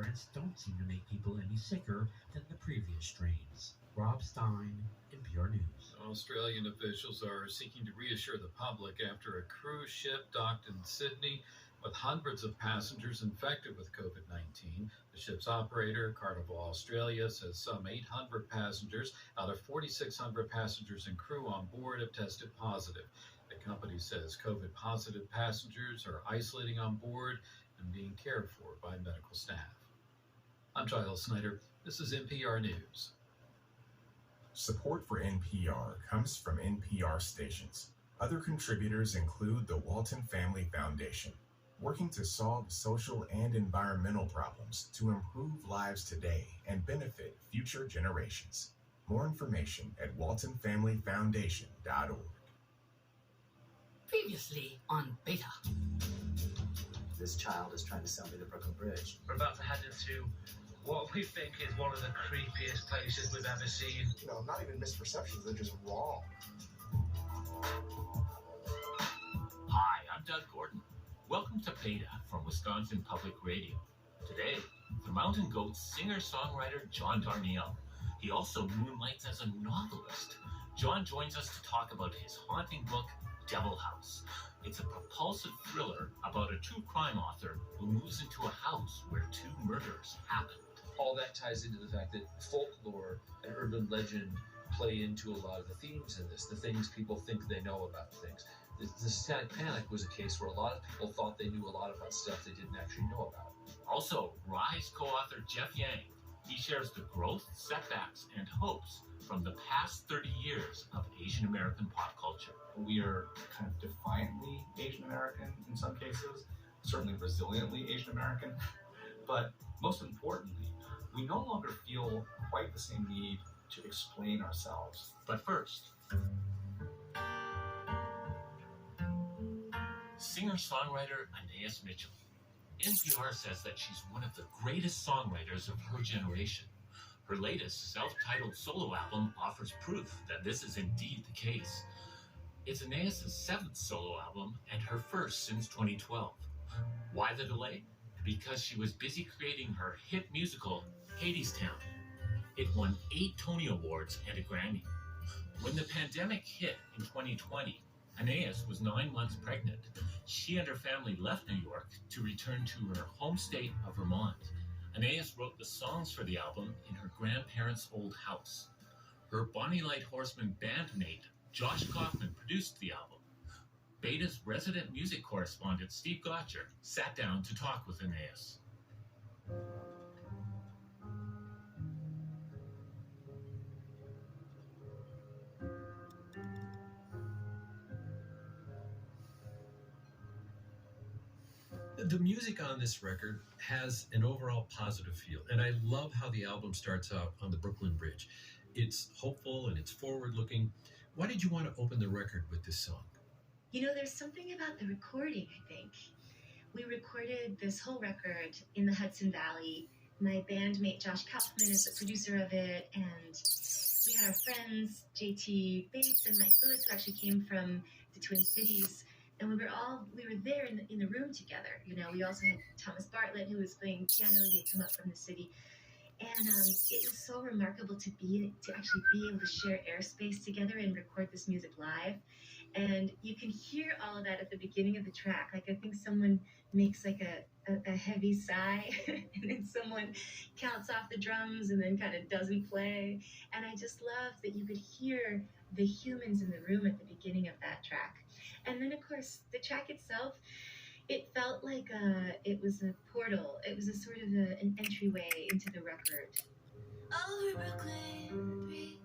variants don't seem to make people any sicker than the previous strains. Rob Stein, NPR News. Australian officials are seeking to reassure the public after a cruise ship docked in Sydney with hundreds of passengers infected with COVID-19. The ship's operator, Carnival Australia, says some 800 passengers out of 4,600 passengers and crew on board have tested positive. The company says COVID-positive passengers are isolating on board and being cared for by medical staff. I'm Giles Snyder. This is NPR News. Support for NPR comes from NPR stations. Other contributors include the Walton Family Foundation, working to solve social and environmental problems to improve lives today and benefit future generations. More information at waltonfamilyfoundation.org. Previously on Beta. This child is trying to sell me the Brooklyn Bridge. We're about to head into what we think is one of the creepiest places we've ever seen. You know, not even misperceptions, they're just wrong. Hi, I'm Doug Gordon. Welcome to Beta from Wisconsin Public Radio. Today, the Mountain Goats singer-songwriter John Darnielle. He also moonlights as a novelist. John joins us to talk about his haunting book, Devil House. It's a propulsive thriller about a true crime author who moves into a house where two murders happened. All that ties into the fact that folklore and urban legend play into a lot of the themes in this, the things people think they know about things. The Satanic Panic was a case where a lot of people thought they knew a lot about stuff they didn't actually know about. Also, Rise co-author Jeff Yang. He shares the growth, setbacks, and hopes from the past 30 years of Asian American pop culture. We are kind of defiantly Asian American in some cases, certainly resiliently Asian American, but most importantly, we no longer feel quite the same need to explain ourselves. But first, singer-songwriter Anais Mitchell. NPR says that she's one of the greatest songwriters of her generation. Her latest self-titled solo album offers proof that this is indeed the case. It's Anais' seventh solo album and her first since 2012. Why the delay? Because she was busy creating her hit musical, Hadestown. It won 8 Tony Awards and a Grammy. When the pandemic hit in 2020, Anais was 9 months pregnant. She and her family left New York to return to her home state of Vermont. Anais wrote the songs for the album in her grandparents' old house. Her Bonnie Light Horseman bandmate, Josh Kaufman, produced the album. Beta's resident music correspondent, Steve Gotcher, sat down to talk with Anais. The music on this record has an overall positive feel, and I love how the album starts out on the Brooklyn Bridge. It's hopeful and it's forward-looking. Why did you want to open the record with this song? You know, there's something about the recording, I think. We recorded this whole record in the Hudson Valley. My bandmate Josh Kaufman is the producer of it, and we had our friends, JT Bates and Mike Lewis, who actually came from the Twin Cities. And we were there in the room together. You know, we also had Thomas Bartlett, who was playing piano. He had come up from the city. And it was so remarkable to actually be able to share airspace together and record this music live. And you can hear all of that at the beginning of the track. Like, I think someone makes like a heavy sigh, and then someone counts off the drums and then kind of doesn't play. And I just love that you could hear the humans in the room at the beginning of that track. And then, of course, the track itself, it felt like it was a portal. It was a sort of an entryway into the record. Over Brooklyn Bridge,